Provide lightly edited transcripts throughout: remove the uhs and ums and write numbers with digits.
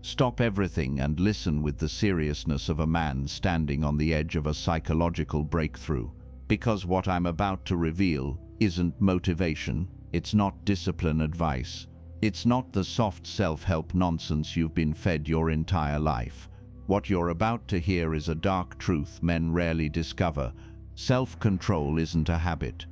Stop everything and listen with the seriousness of a man standing on the edge of a psychological breakthrough. Because what I'm about to reveal isn't motivation, it's not discipline advice, it's not the soft self-help nonsense you've been fed your entire life. What you're about to hear is a dark truth men rarely discover. Self-control isn't a habit.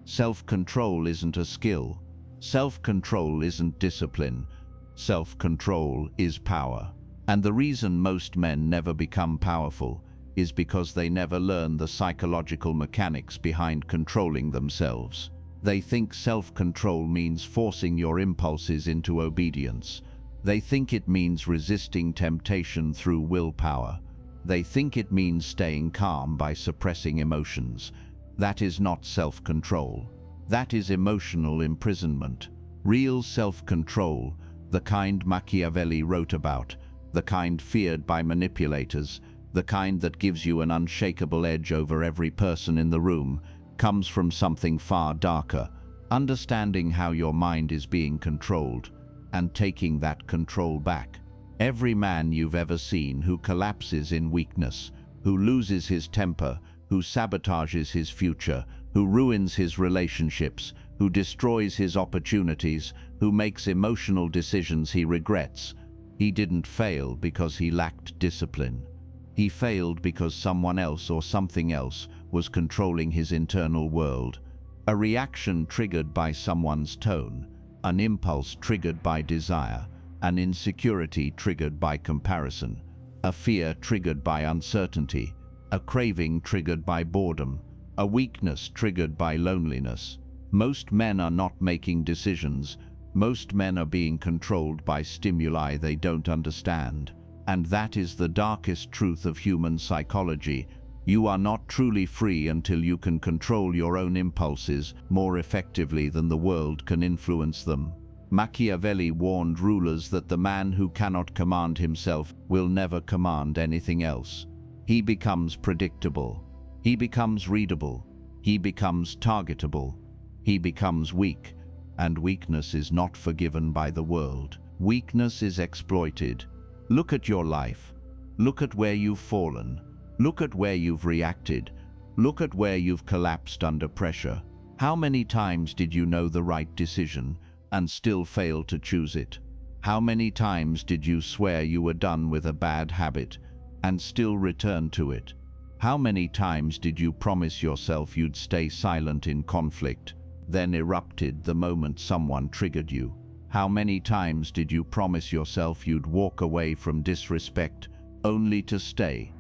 Self-control isn't a skill. Self-control isn't discipline. Self-control is power. And the reason most men never become powerful is because they never learn the psychological mechanics behind controlling themselves. They think self-control means forcing your impulses into obedience. They think it means resisting temptation through willpower. They think it means staying calm by suppressing emotions. That is not self-control. That is emotional imprisonment. Real self-control, the kind Machiavelli wrote about, the kind feared by manipulators, the kind that gives you an unshakable edge over every person in the room, comes from something far darker, understanding how your mind is being controlled and taking that control back. Every man you've ever seen who collapses in weakness, who loses his temper, who sabotages his future, who ruins his relationships, who destroys his opportunities, who makes emotional decisions he regrets, he didn't fail because he lacked discipline. He failed because someone else or something else was controlling his internal world. A reaction triggered by someone's tone, an impulse triggered by desire, an insecurity triggered by comparison, a fear triggered by uncertainty, a craving triggered by boredom, a weakness triggered by loneliness. Most men are not making decisions. Most men are being controlled by stimuli they don't understand. And that is the darkest truth of human psychology. You are not truly free until you can control your own impulses more effectively than the world can influence them. Machiavelli warned rulers that the man who cannot command himself will never command anything else. He becomes predictable. He becomes readable. He becomes targetable. He becomes weak, and weakness is not forgiven by the world. Weakness is exploited. Look at your life. Look at where you've fallen. Look at where you've reacted. Look at where you've collapsed under pressure. How many times did you know the right decision and still fail to choose it? How many times did you swear you were done with a bad habit and still return to it? How many times did you promise yourself you'd stay silent in conflict, then erupted the moment someone triggered you? How many times did you promise yourself you'd walk away from disrespect only to stay?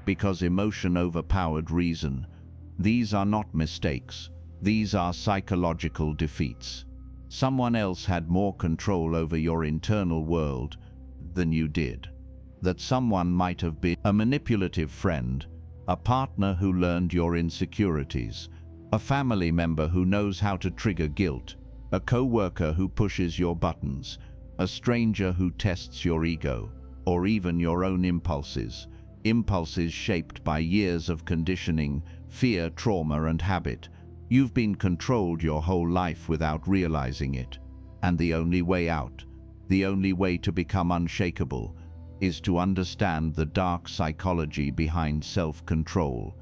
Because emotion overpowered reason. These are not mistakes. These are psychological defeats. Someone else had more control over your internal world than you did. That someone might have been a manipulative friend, a partner who learned your insecurities, a family member who knows how to trigger guilt, a co-worker who pushes your buttons, a stranger who tests your ego, or even your own impulses. Impulses shaped by years of conditioning, fear, trauma, and habit. You've been controlled your whole life without realizing it. And the only way out, the only way to become unshakable, is to understand the dark psychology behind self-control.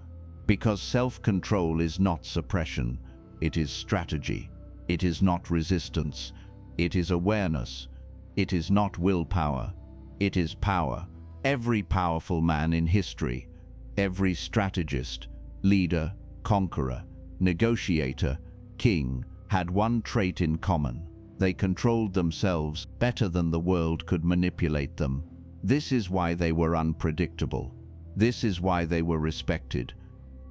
Because self-control is not suppression, it is strategy. It is not resistance. It is awareness. It is not willpower. It is power. Every powerful man in history, every strategist, leader, conqueror, negotiator, king, had one trait in common. They controlled themselves better than the world could manipulate them. This is why they were unpredictable. This is why they were respected.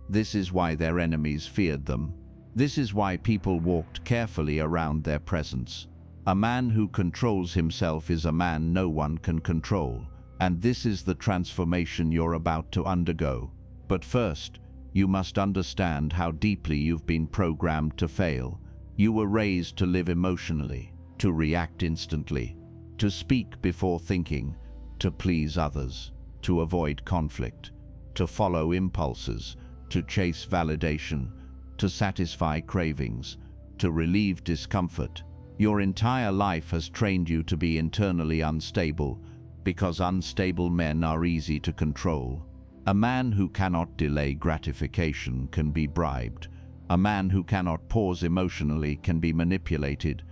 This is why their enemies feared them. This is why people walked carefully around their presence. A man who controls himself is a man no one can control. And this is the transformation you're about to undergo. But first, you must understand how deeply you've been programmed to fail. You were raised to live emotionally, to react instantly, to speak before thinking, to please others, to avoid conflict, to follow impulses, to chase validation, to satisfy cravings, to relieve discomfort. Your entire life has trained you to be internally unstable, because unstable men are easy to control. A man who cannot delay gratification can be bribed. A man who cannot pause emotionally can be manipulated.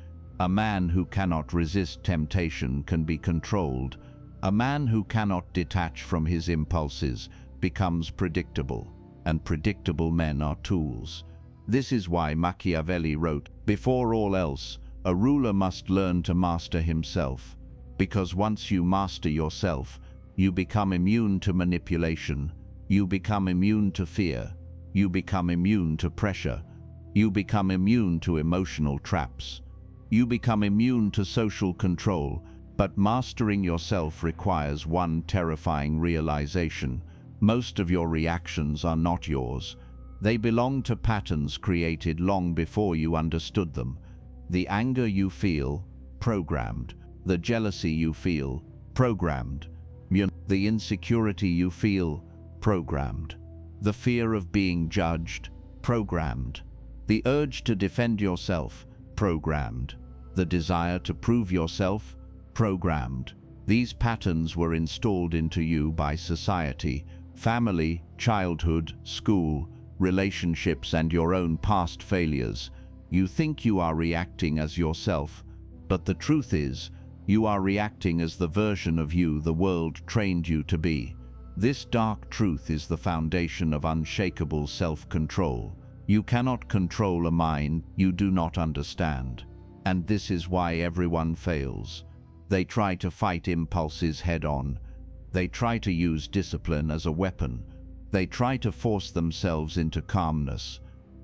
A man who cannot resist temptation can be controlled. A man who cannot detach from his impulses becomes predictable, and predictable men are tools. This is why Machiavelli wrote, "Before all else, a ruler must learn to master himself, because once you master yourself, you become immune to manipulation, you become immune to fear, you become immune to pressure, you become immune to emotional traps, you become immune to social control." But mastering yourself requires one terrifying realization: most of your reactions are not yours. They belong to patterns created long before you understood them. The anger you feel, programmed. The jealousy you feel, programmed. The insecurity you feel, programmed. The fear of being judged, programmed. The urge to defend yourself, programmed. The desire to prove yourself, programmed. These patterns were installed into you by society, family, childhood, school, relationships, and your own past failures. You think you are reacting as yourself, but the truth is, you are reacting as the version of you the world trained you to be. This dark truth is the foundation of unshakable self-control. You cannot control a mind you do not understand. And this is why everyone fails. They try to fight impulses head-on. They try to use discipline as a weapon. They try to force themselves into calmness.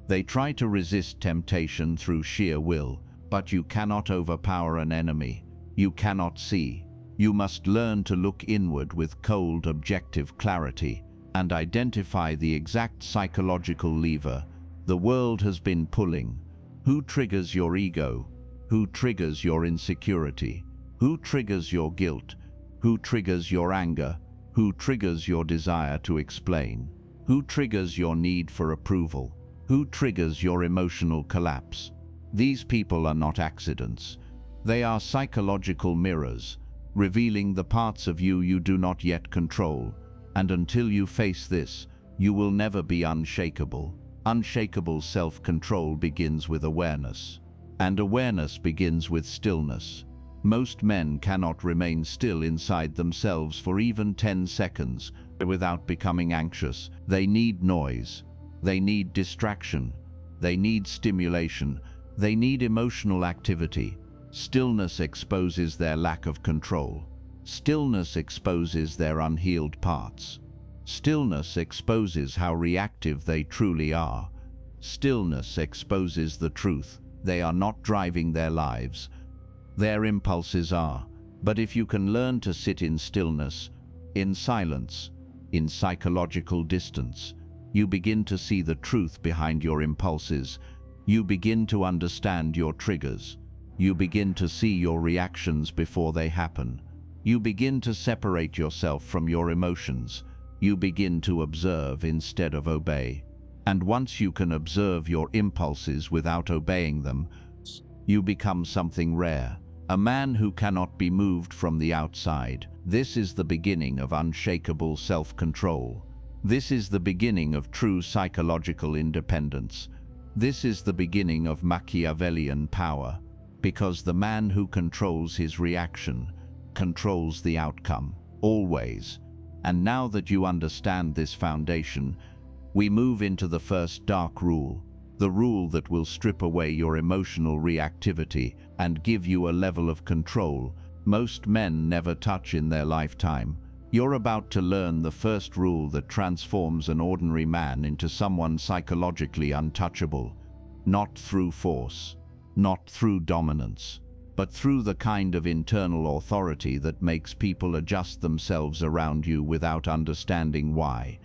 They try to resist temptation through sheer will. But you cannot overpower an enemy you cannot see. You must learn to look inward with cold, objective clarity and identify the exact psychological lever the world has been pulling. Who triggers your ego? Who triggers your insecurity? Who triggers your guilt? Who triggers your anger? Who triggers your desire to explain? Who triggers your need for approval? Who triggers your emotional collapse? These people are not accidents. They are psychological mirrors, revealing the parts of you you do not yet control. And until you face this, you will never be unshakable. Unshakable self-control begins with awareness. And awareness begins with stillness. Most men cannot remain still inside themselves for even 10 seconds without becoming anxious. They need noise. They need distraction. They need stimulation. They need emotional activity. Stillness exposes their lack of control. Stillness exposes their unhealed parts. Stillness exposes how reactive they truly are. Stillness exposes the truth. They are not driving their lives. Their impulses are. But if you can learn to sit in stillness, in silence, in psychological distance, you begin to see the truth behind your impulses. You begin to understand your triggers. You begin to see your reactions before they happen. You begin to separate yourself from your emotions. You begin to observe instead of obey. And once you can observe your impulses without obeying them, you become something rare, a man who cannot be moved from the outside. This is the beginning of unshakable self-control. This is the beginning of true psychological independence. This is the beginning of Machiavellian power, because the man who controls his reaction controls the outcome, always. And now that you understand this foundation, we move into the first dark rule, the rule that will strip away your emotional reactivity and give you a level of control most men never touch in their lifetime. You're about to learn the first rule that transforms an ordinary man into someone psychologically untouchable, not through force, not through dominance, but through the kind of internal authority that makes people adjust themselves around you without understanding why.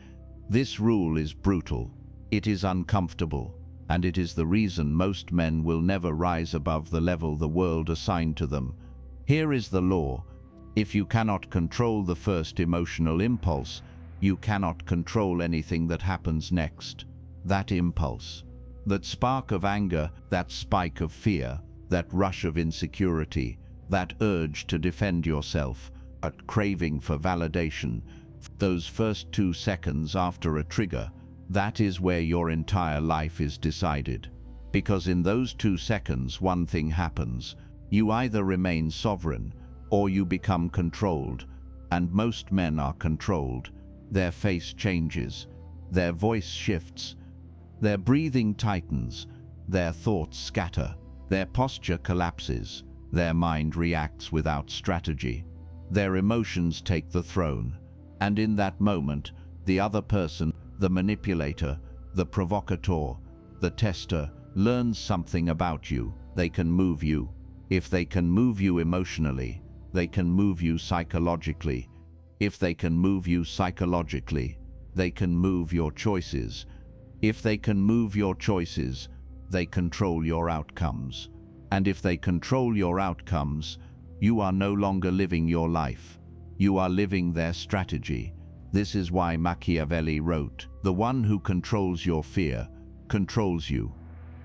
This rule is brutal, it is uncomfortable, and it is the reason most men will never rise above the level the world assigned to them. Here is the law. If you cannot control the first emotional impulse, you cannot control anything that happens next. That impulse, that spark of anger, that spike of fear, that rush of insecurity, that urge to defend yourself, a craving for validation. Those first 2 seconds after a trigger, that is where your entire life is decided. Because in those 2 seconds, one thing happens. You either remain sovereign or you become controlled. And most men are controlled. Their face changes, their voice shifts, their breathing tightens, their thoughts scatter, their posture collapses, their mind reacts without strategy. Their emotions take the throne. And in that moment, the other person, the manipulator, the provocateur, the tester, learns something about you. They can move you. If they can move you emotionally, they can move you psychologically. If they can move you psychologically, they can move your choices. If they can move your choices, they control your outcomes. And if they control your outcomes, you are no longer living your life. You are living their strategy. This is why Machiavelli wrote, "The one who controls your fear controls you."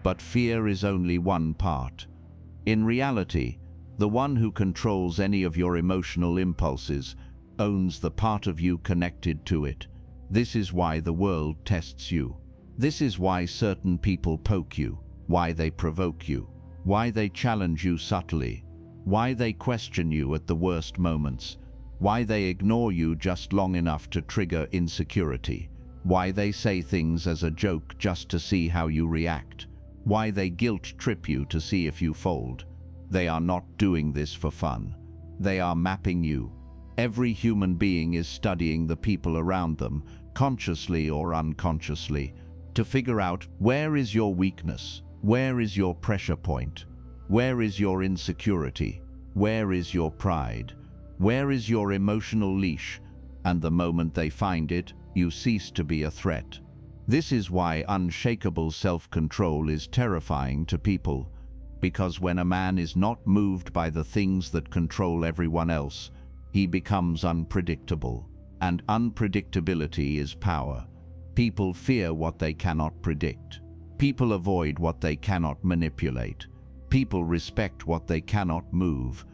But fear is only one part. In reality, the one who controls any of your emotional impulses owns the part of you connected to it. This is why the world tests you. This is why certain people poke you, why they provoke you, why they challenge you subtly, why they question you at the worst moments, why they ignore you just long enough to trigger insecurity, why they say things as a joke just to see how you react, why they guilt trip you to see if you fold. They are not doing this for fun. They are mapping you. Every human being is studying the people around them, consciously or unconsciously, to figure out where is your weakness, where is your pressure point, where is your insecurity, where is your pride, where is your emotional leash, and the moment they find it, you cease to be a threat. This is why unshakable self-control is terrifying to people, because when a man is not moved by the things that control everyone else, he becomes unpredictable, and unpredictability is power. People fear what they cannot predict. People avoid what they cannot manipulate. People respect what they cannot move.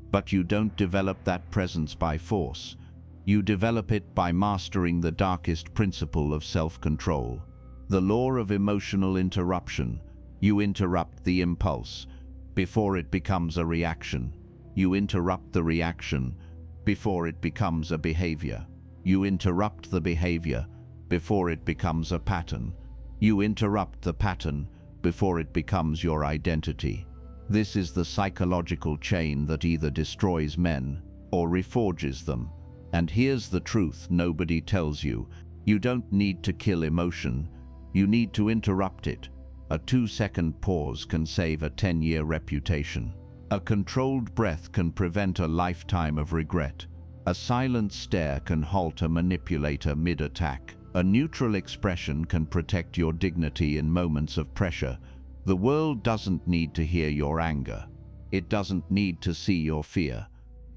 But you don't develop that presence by force. You develop it by mastering the darkest principle of self-control, the law of emotional interruption. You interrupt the impulse before it becomes a reaction. You interrupt the reaction before it becomes a behavior. You interrupt the behavior before it becomes a pattern. You interrupt the pattern before it becomes your identity. This is the psychological chain that either destroys men or reforges them. And here's the truth nobody tells you. You don't need to kill emotion. You need to interrupt it. A 2-second pause can save a 10-year reputation. A controlled breath can prevent a lifetime of regret. A silent stare can halt a manipulator mid-attack. A neutral expression can protect your dignity in moments of pressure. The world doesn't need to hear your anger. It doesn't need to see your fear.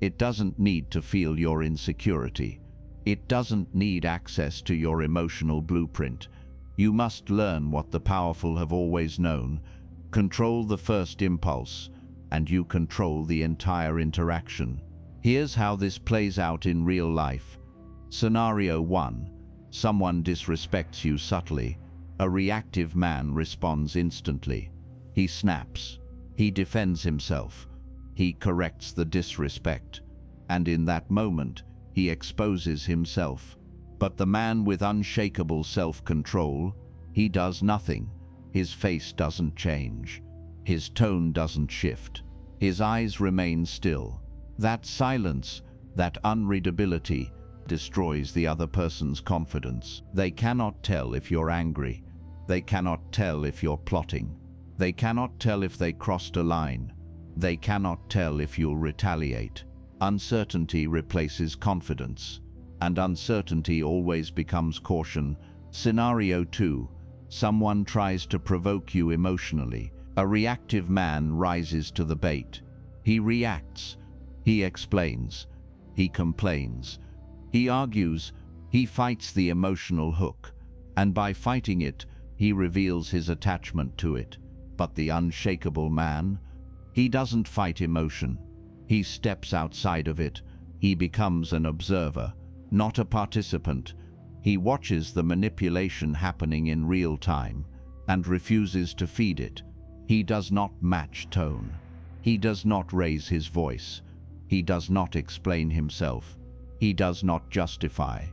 It doesn't need to feel your insecurity. It doesn't need access to your emotional blueprint. You must learn what the powerful have always known. Control the first impulse, and you control the entire interaction. Here's how this plays out in real life. Scenario 1. Someone disrespects you subtly. A reactive man responds instantly. He snaps. He defends himself. He corrects the disrespect. And in that moment, he exposes himself. But the man with unshakable self-control, he does nothing. His face doesn't change. His tone doesn't shift. His eyes remain still. That silence, that unreadability, destroys the other person's confidence. They cannot tell if you're angry. They cannot tell if you're plotting. They cannot tell if they crossed a line. They cannot tell if you'll retaliate. Uncertainty replaces confidence, and uncertainty always becomes caution. Scenario 2. Someone tries to provoke you emotionally. A reactive man rises to the bait. He reacts. He explains. He complains. He argues. He fights the emotional hook. And by fighting it, he reveals his attachment to it. But the unshakable man, he doesn't fight emotion. He steps outside of it, He becomes an observer, not a participant. He watches the manipulation happening in real time and refuses to feed it. He does not match tone. He does not raise his voice. He does not explain himself. He does not justify.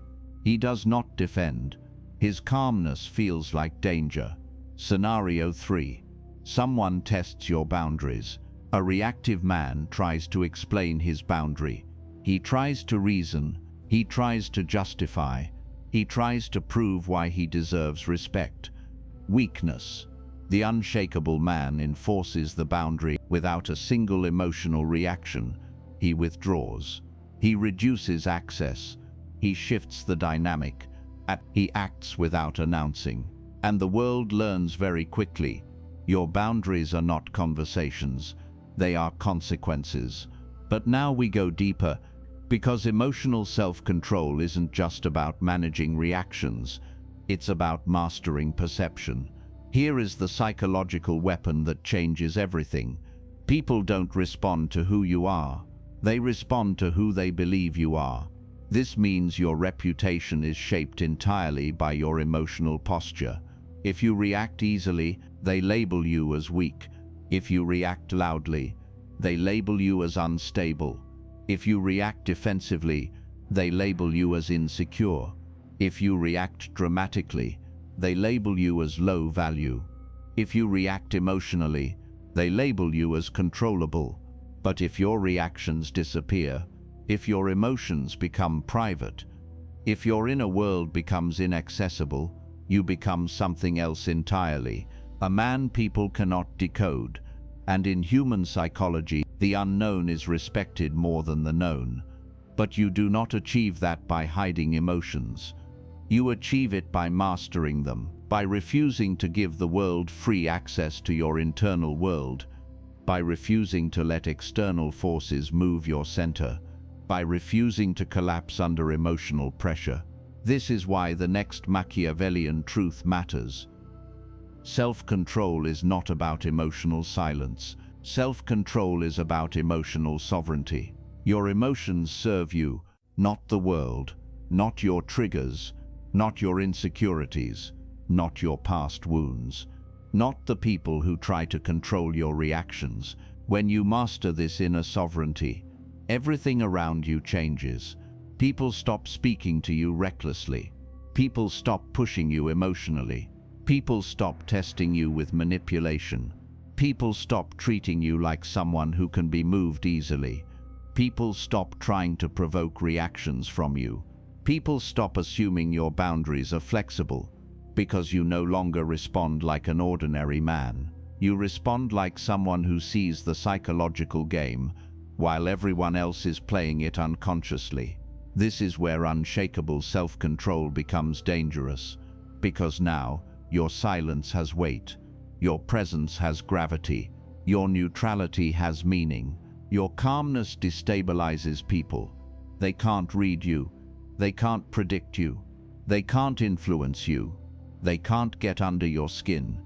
He does not defend. His calmness feels like danger. Scenario 3. Someone tests your boundaries. A reactive man tries to explain his boundary. He tries to reason. He tries to justify. He tries to prove why he deserves respect. Weakness. The unshakable man enforces the boundary without a single emotional reaction. He withdraws. He reduces access. He shifts the dynamic. He acts without announcing. And the world learns very quickly. Your boundaries are not conversations. They are consequences. But now we go deeper, because emotional self-control isn't just about managing reactions. It's about mastering perception. Here is the psychological weapon that changes everything. People don't respond to who you are. They respond to who they believe you are. This means your reputation is shaped entirely by your emotional posture. If you react easily, they label you as weak. If you react loudly, they label you as unstable. If you react defensively, they label you as insecure. If you react dramatically, they label you as low value. If you react emotionally, they label you as controllable. But if your reactions disappear, if your emotions become private, if your inner world becomes inaccessible, you become something else entirely, a man people cannot decode. And in human psychology, the unknown is respected more than the known. But you do not achieve that by hiding emotions. You achieve it by mastering them, by refusing to give the world free access to your internal world, by refusing to let external forces move your center, by refusing to collapse under emotional pressure. This is why the next Machiavellian truth matters. Self-control is not about emotional silence. Self-control is about emotional sovereignty. Your emotions serve you, not the world, not your triggers, not your insecurities, not your past wounds, not the people who try to control your reactions. When you master this inner sovereignty, everything around you changes. People stop speaking to you recklessly. People stop pushing you emotionally. People stop testing you with manipulation. People stop treating you like someone who can be moved easily. People stop trying to provoke reactions from you. People stop assuming your boundaries are flexible, because you no longer respond like an ordinary man. You respond like someone who sees the psychological game, while everyone else is playing it unconsciously. This is where unshakable self-control becomes dangerous, because now your silence has weight, your presence has gravity, your neutrality has meaning. Your calmness destabilizes people. They can't read you. They can't predict you. They can't influence you. They can't get under your skin.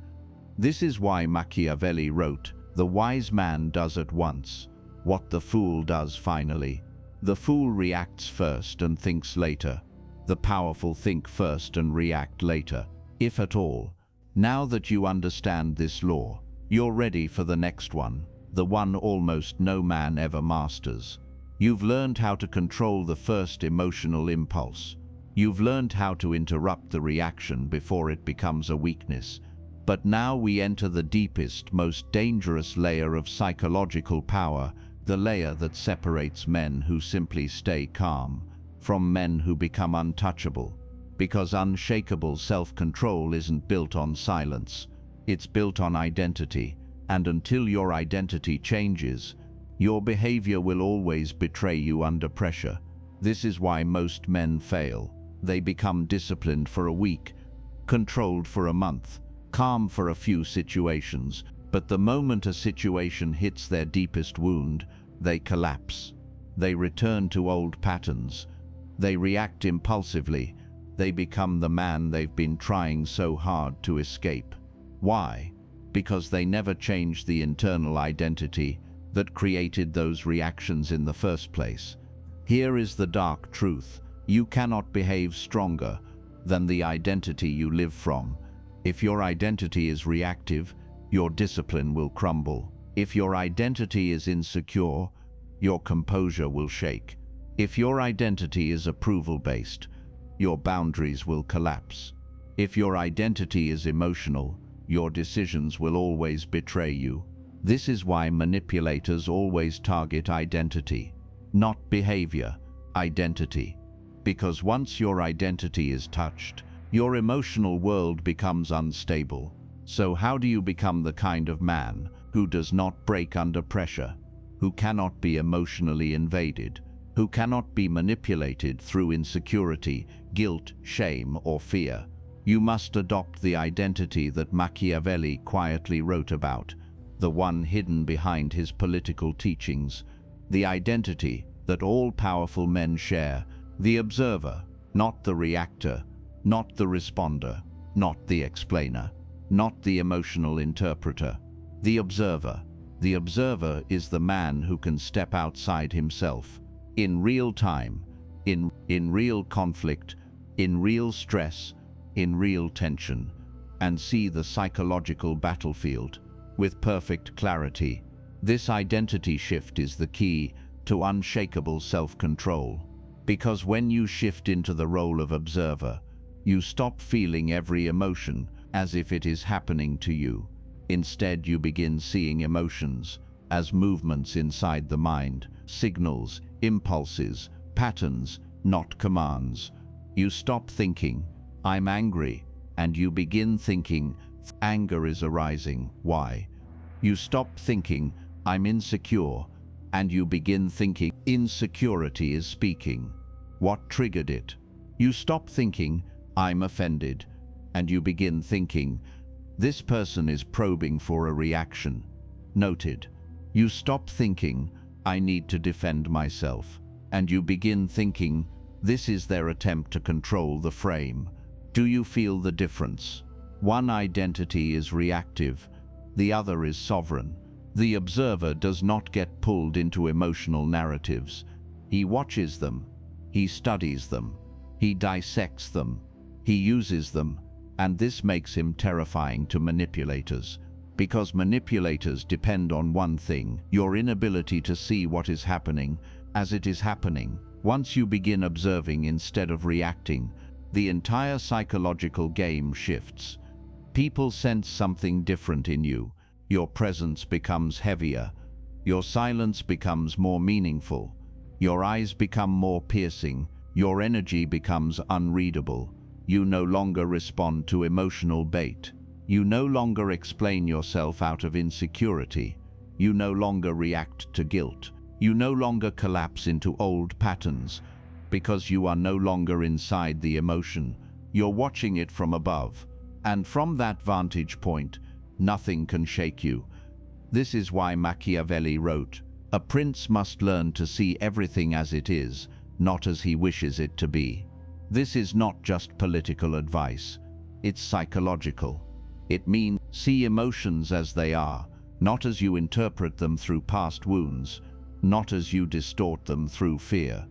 This is why Machiavelli wrote, "The wise man does at once what the fool does finally." The fool reacts first and thinks later. The powerful think first and react later, if at all. Now that you understand this law, you're ready for the next one, the one almost no man ever masters. You've learned how to control the first emotional impulse. You've learned how to interrupt the reaction before it becomes a weakness. But now we enter the deepest, most dangerous layer of psychological power, the layer that separates men who simply stay calm from men who become untouchable. Because unshakable self-control isn't built on silence, it's built on identity. And until your identity changes, your behavior will always betray you under pressure. This is why most men fail. They become disciplined for a week, controlled for a month, calm for a few situations, but the moment a situation hits their deepest wound, they collapse. They return to old patterns. They react impulsively. They become the man they've been trying so hard to escape. Why? Because they never changed the internal identity that created those reactions in the first place. Here is the dark truth. You cannot behave stronger than the identity you live from. If your identity is reactive, your discipline will crumble. If your identity is insecure, your composure will shake. If your identity is approval-based, your boundaries will collapse. If your identity is emotional, your decisions will always betray you. This is why manipulators always target identity, not behavior, identity. Because once your identity is touched, your emotional world becomes unstable. So how do you become the kind of man who does not break under pressure, who cannot be emotionally invaded, who cannot be manipulated through insecurity, guilt, shame, or fear? You must adopt the identity that Machiavelli quietly wrote about, the one hidden behind his political teachings, the identity that all powerful men share, the observer, not the reactor, not the responder, not the explainer, not the emotional interpreter. The observer. The observer is the man who can step outside himself, in real time, in real conflict, in real stress, in real tension, and see the psychological battlefield with perfect clarity. This identity shift is the key to unshakable self-control. Because when you shift into the role of observer, you stop feeling every emotion as if it is happening to you. Instead, you begin seeing emotions as movements inside the mind, signals, impulses, patterns, not commands. You stop thinking, "I'm angry," and you begin thinking, "Anger is arising. Why?" You stop thinking, "I'm insecure," and you begin thinking, "Insecurity is speaking. What triggered it?" You stop thinking, "I'm offended," and you begin thinking, "This person is probing for a reaction." Noted. You stop thinking, "I need to defend myself," and you begin thinking, "This is their attempt to control the frame." Do you feel the difference? One identity is reactive, the other is sovereign. The observer does not get pulled into emotional narratives. He watches them, he studies them, he dissects them, he uses them, and this makes him terrifying to manipulators. Because manipulators depend on one thing: your inability to see what is happening as it is happening. Once you begin observing instead of reacting, the entire psychological game shifts. People sense something different in you. Your presence becomes heavier. Your silence becomes more meaningful. Your eyes become more piercing. Your energy becomes unreadable. You no longer respond to emotional bait. You no longer explain yourself out of insecurity. You no longer react to guilt. You no longer collapse into old patterns, because you are no longer inside the emotion. You're watching it from above. And from that vantage point, nothing can shake you. This is why Machiavelli wrote, "A prince must learn to see everything as it is, not as he wishes it to be." This is not just political advice, it's psychological. It means see emotions as they are, not as you interpret them through past wounds, not as you distort them through fear,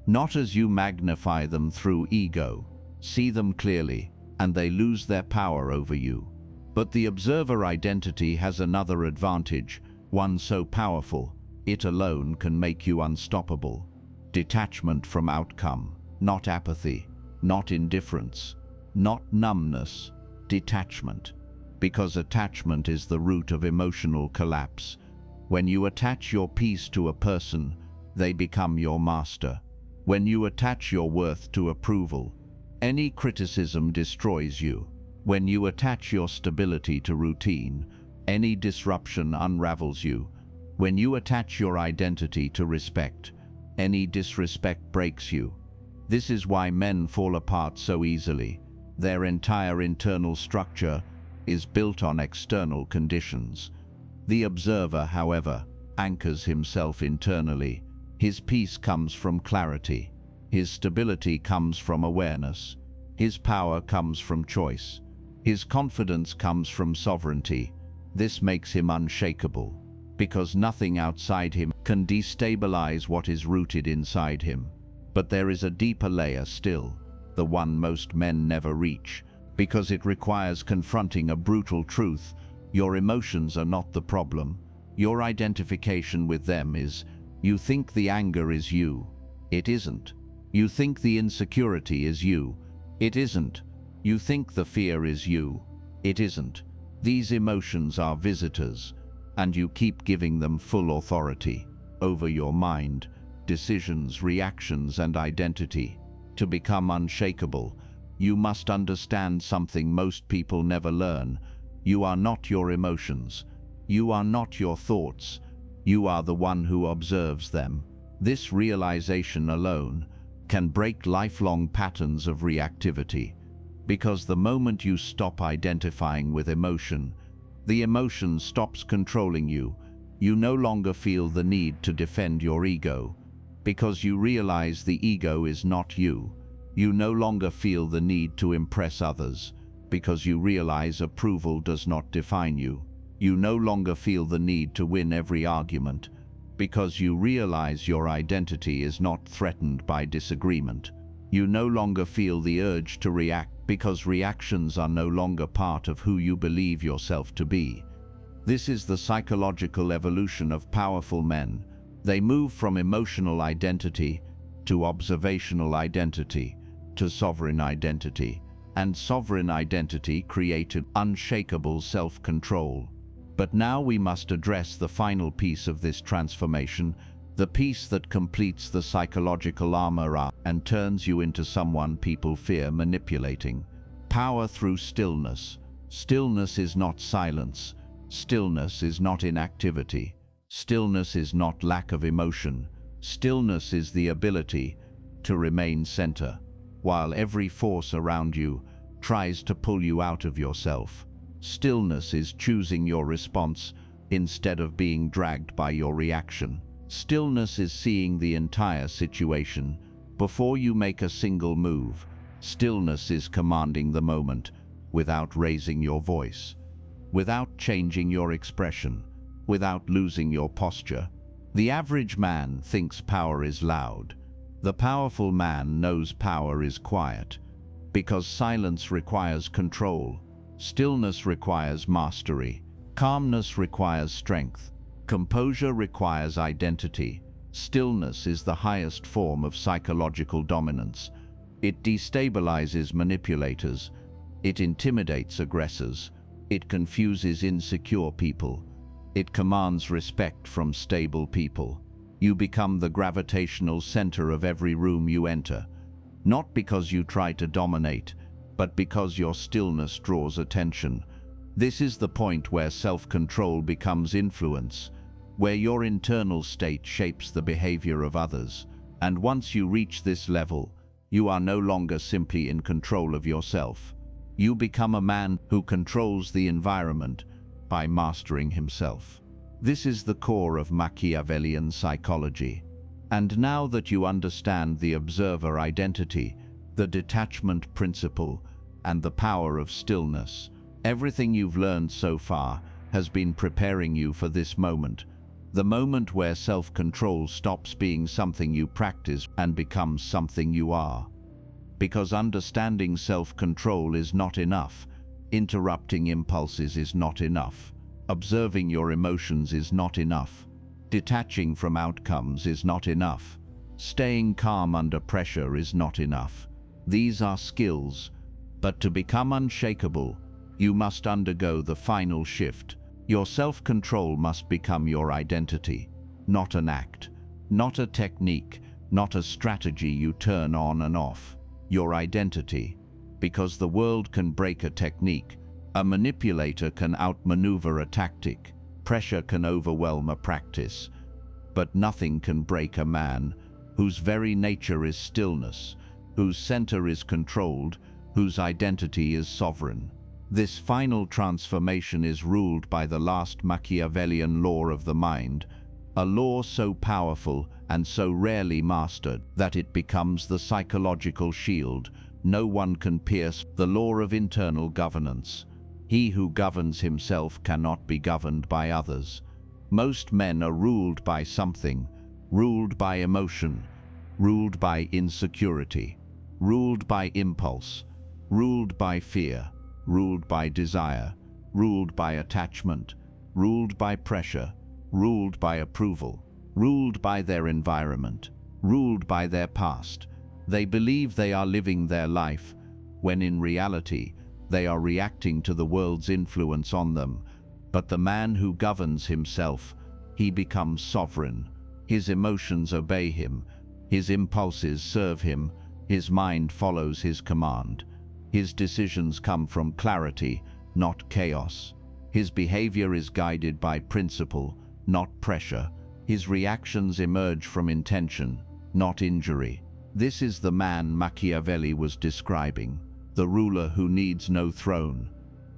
not as you magnify them through ego. See them clearly, and they lose their power over you. But the observer identity has another advantage, one so powerful, it alone can make you unstoppable. Detachment from outcome, not apathy, not indifference, not numbness, detachment. Because attachment is the root of emotional collapse. When you attach your peace to a person, they become your master. When you attach your worth to approval, any criticism destroys you. When you attach your stability to routine, any disruption unravels you. When you attach your identity to respect, any disrespect breaks you. This is why men fall apart so easily. Their entire internal structure is built on external conditions. The observer, however, anchors himself internally. His peace comes from clarity. His stability comes from awareness. His power comes from choice. His confidence comes from sovereignty. This makes him unshakable. because nothing outside him can destabilize what is rooted inside him. But there is a deeper layer still, the one most men never reach, because it requires confronting a brutal truth. Your emotions are not the problem. Your identification with them is. You think the anger is you. It isn't. You think the insecurity is you. It isn't. You think the fear is you. It isn't. These emotions are visitors, and you keep giving them full authority over your mind, decisions, reactions, and identity. To become unshakable, you must understand something most people never learn. You are not your emotions. You are not your thoughts. You are the one who observes them. This realization alone can break lifelong patterns of reactivity, because the moment you stop identifying with emotion, the emotion stops controlling you. You no longer feel the need to defend your ego, because you realize the ego is not you. You no longer feel the need to impress others, because you realize approval does not define you. You no longer feel the need to win every argument, because you realize your identity is not threatened by disagreement. You no longer feel the urge to react, because reactions are no longer part of who you believe yourself to be. This is the psychological evolution of powerful men. They move from emotional identity to observational identity to sovereign identity, and sovereign identity created unshakable self-control. But now we must address the final piece of this transformation, the piece that completes the psychological armor and turns you into someone people fear manipulating. Power through stillness. Stillness is not silence. Stillness is not inactivity. Stillness is not lack of emotion. Stillness is the ability to remain center, while every force around you tries to pull you out of yourself. Stillness is choosing your response instead of being dragged by your reaction. Stillness is seeing the entire situation before you make a single move. Stillness is commanding the moment without raising your voice, without changing your expression, without losing your posture. The average man thinks power is loud. The powerful man knows power is quiet, because silence requires control. Stillness requires mastery. Calmness requires strength. Composure requires identity. Stillness is the highest form of psychological dominance. It destabilizes manipulators. It intimidates aggressors. It confuses insecure people. It commands respect from stable people. You become the gravitational center of every room you enter, not because you try to dominate, but because your stillness draws attention. This is the point where self-control becomes influence, where your internal state shapes the behavior of others. And once you reach this level, you are no longer simply in control of yourself. You become a man who controls the environment by mastering himself. This is the core of Machiavellian psychology. And now that you understand the observer identity, the detachment principle, and the power of stillness, everything you've learned so far has been preparing you for this moment, the moment where self-control stops being something you practice and becomes something you are. Because understanding self-control is not enough. Interrupting impulses is not enough. Observing your emotions is not enough. Detaching from outcomes is not enough. Staying calm under pressure is not enough. These are skills, but to become unshakable, you must undergo the final shift. Your self-control must become your identity, not an act, not a technique, not a strategy you turn on and off. Your identity, because the world can break a technique, a manipulator can outmaneuver a tactic, pressure can overwhelm a practice, but nothing can break a man whose very nature is stillness, whose center is controlled, whose identity is sovereign. This final transformation is ruled by the last Machiavellian law of the mind, a law so powerful and so rarely mastered that it becomes the psychological shield no one can pierce, the law of internal governance. He who governs himself cannot be governed by others. Most men are ruled by something, ruled by emotion, ruled by insecurity, ruled by impulse, ruled by fear, ruled by desire, ruled by attachment, ruled by pressure, ruled by approval, ruled by their environment, ruled by their past. They believe they are living their life, when in reality, they are reacting to the world's influence on them. But the man who governs himself, he becomes sovereign. His emotions obey him, his impulses serve him, his mind follows his command. His decisions come from clarity, not chaos. His behavior is guided by principle, not pressure. His reactions emerge from intention, not injury. This is the man Machiavelli was describing, the ruler who needs no throne,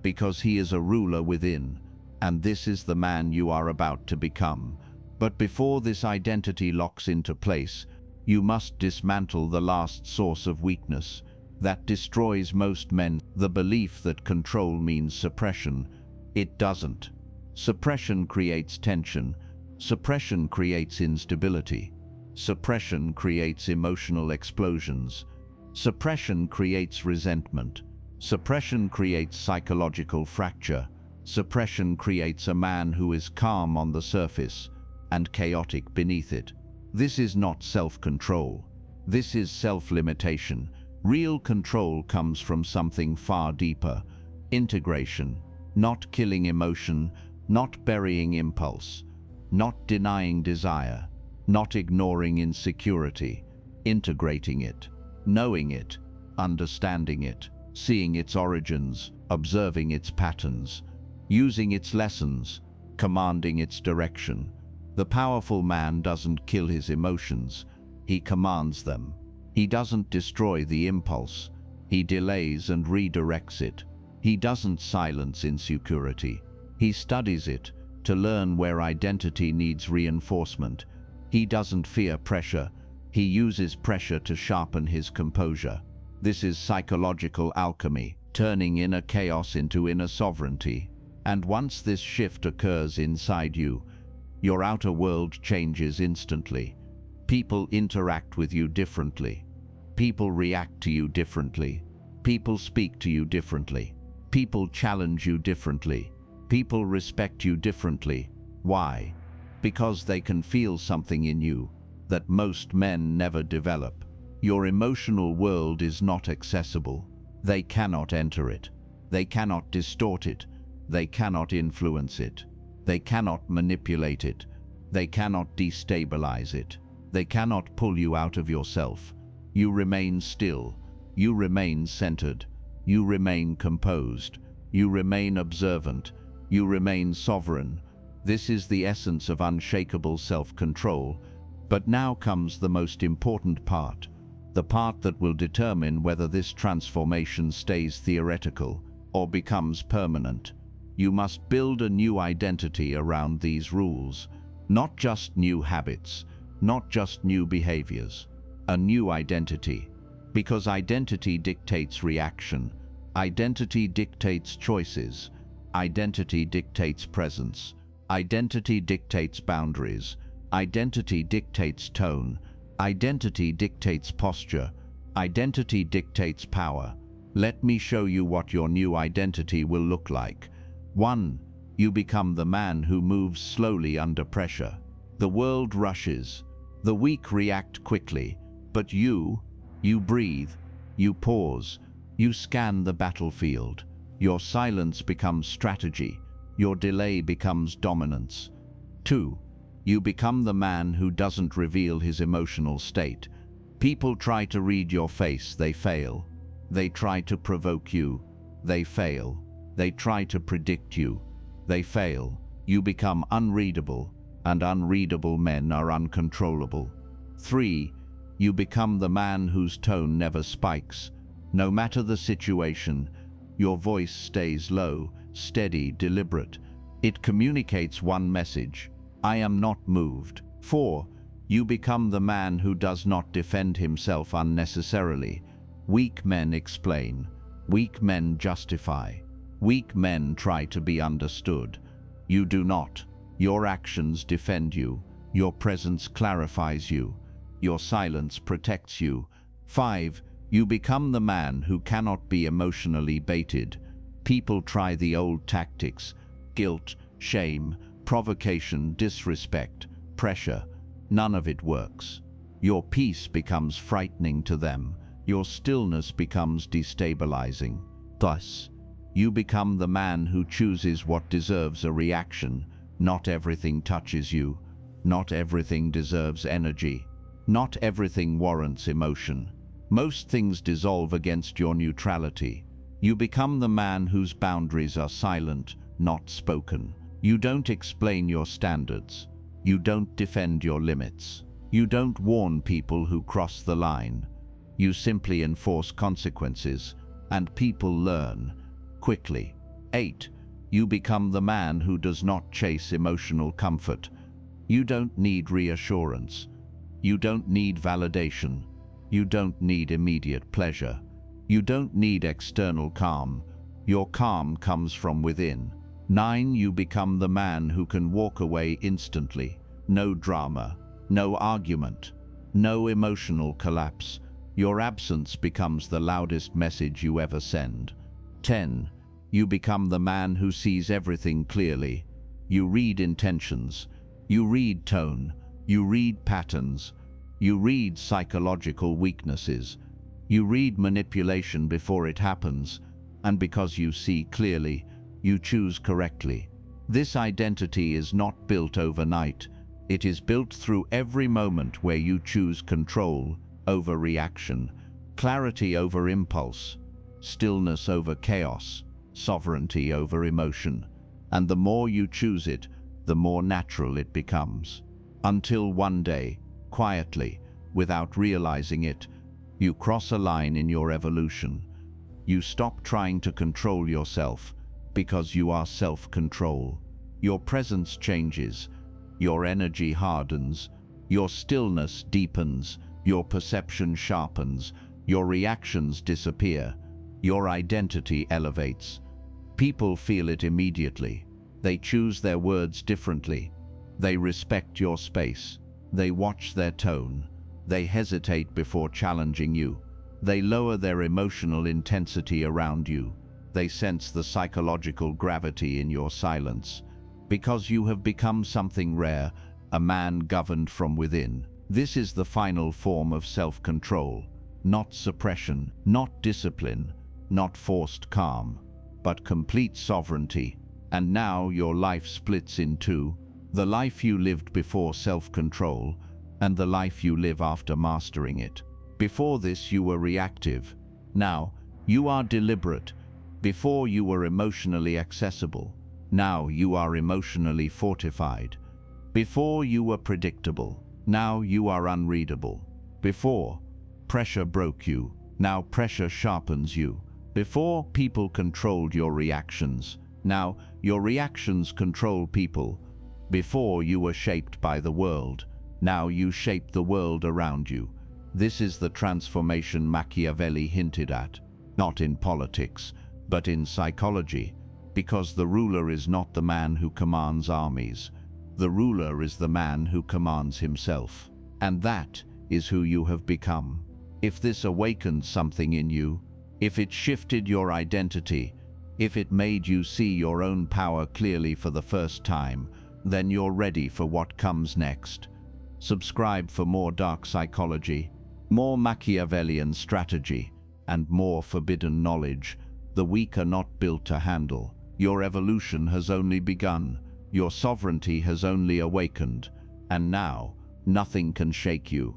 because he is a ruler within, and this is the man you are about to become. But before this identity locks into place, you must dismantle the last source of weakness that destroys most men, the belief that control means suppression. It doesn't. Suppression creates tension. Suppression creates instability. Suppression creates emotional explosions. Suppression creates resentment. Suppression creates psychological fracture. Suppression creates a man who is calm on the surface and chaotic beneath it. This is not self-control. This is self-limitation. Real control comes from something far deeper. Integration. Not killing emotion, not burying impulse, not denying desire, not ignoring insecurity, integrating it, knowing it, understanding it, seeing its origins, observing its patterns, using its lessons, commanding its direction. The powerful man doesn't kill his emotions, he commands them. He doesn't destroy the impulse, he delays and redirects it. He doesn't silence insecurity, he studies it to learn where identity needs reinforcement. He doesn't fear pressure, he uses pressure to sharpen his composure. This is psychological alchemy, turning inner chaos into inner sovereignty. And once this shift occurs inside you, your outer world changes instantly. People interact with you differently. People react to you differently. People speak to you differently. People challenge you differently. People respect you differently. Why? Because they can feel something in you that most men never develop. Your emotional world is not accessible. They cannot enter it. They cannot distort it. They cannot influence it. They cannot manipulate it. They cannot destabilize it. They cannot pull you out of yourself. You remain still. You remain centered. You remain composed. You remain observant. You remain sovereign. This is the essence of unshakable self-control. But now comes the most important part, the part that will determine whether this transformation stays theoretical or becomes permanent. You must build a new identity around these rules, not just new habits, not just new behaviors, a new identity. Because identity dictates reaction, identity dictates choices, identity dictates presence, identity dictates boundaries, identity dictates tone, identity dictates posture, identity dictates power. Let me show you what your new identity will look like. 1. You become the man who moves slowly under pressure. The world rushes. The weak react quickly. But you breathe. You pause. You scan the battlefield. Your silence becomes strategy. Your delay becomes dominance. 2. You become the man who doesn't reveal his emotional state. People try to read your face, they fail. They try to provoke you, they fail. They try to predict you, they fail. You become unreadable, and unreadable men are uncontrollable. 3. You become the man whose tone never spikes. No matter the situation, your voice stays low, steady, deliberate. It communicates one message: I am not moved. 4. You become the man who does not defend himself unnecessarily. Weak men explain. Weak men justify. Weak men try to be understood. You do not. Your actions defend you. Your presence clarifies you. Your silence protects you. 5. You become the man who cannot be emotionally baited. People try the old tactics: guilt, shame, provocation, disrespect, pressure. None of it works. Your peace becomes frightening to them. Your stillness becomes destabilizing. Thus, you become the man who chooses what deserves a reaction. Not everything touches you. Not everything deserves energy. Not everything warrants emotion. Most things dissolve against your neutrality. You become the man whose boundaries are silent, not spoken. You don't explain your standards. You don't defend your limits. You don't warn people who cross the line. You simply enforce consequences, and people learn quickly. 8. You become the man who does not chase emotional comfort. You don't need reassurance. You don't need validation. You don't need immediate pleasure. You don't need external calm. Your calm comes from within. 9. You become the man who can walk away instantly. No drama, no argument, no emotional collapse. Your absence becomes the loudest message you ever send. 10. You become the man who sees everything clearly. You read intentions. You read tone. You read patterns. You read psychological weaknesses. You read manipulation before it happens, and because you see clearly, you choose correctly. This identity is not built overnight. It is built through every moment where you choose control over reaction, clarity over impulse, stillness over chaos, sovereignty over emotion. And the more you choose it, the more natural it becomes. Until one day, quietly, without realizing it, you cross a line in your evolution. You stop trying to control yourself because you are self-control. Your presence changes. Your energy hardens. Your stillness deepens. Your perception sharpens. Your reactions disappear. Your identity elevates. People feel it immediately. They choose their words differently. They respect your space. They watch their tone. They hesitate before challenging you. They lower their emotional intensity around you. They sense the psychological gravity in your silence. Because you have become something rare, a man governed from within. This is the final form of self-control. Not suppression, not discipline, not forced calm, but complete sovereignty. And now your life splits in two: the life you lived before self-control and the life you live after mastering it. Before this, you were reactive. Now, you are deliberate. Before, you were emotionally accessible. Now, you are emotionally fortified. Before, you were predictable. Now, you are unreadable. Before, pressure broke you. Now, pressure sharpens you. Before, people controlled your reactions. Now, your reactions control people. Before, you were shaped by the world. Now you shape the world around you. This is the transformation Machiavelli hinted at, not in politics, but in psychology, because the ruler is not the man who commands armies. The ruler is the man who commands himself. And that is who you have become. If this awakened something in you, if it shifted your identity, if it made you see your own power clearly for the first time, then you're ready for what comes next. Subscribe for more dark psychology, more Machiavellian strategy, and more forbidden knowledge the weak are not built to handle. Your evolution has only begun. Your sovereignty has only awakened. And now, nothing can shake you.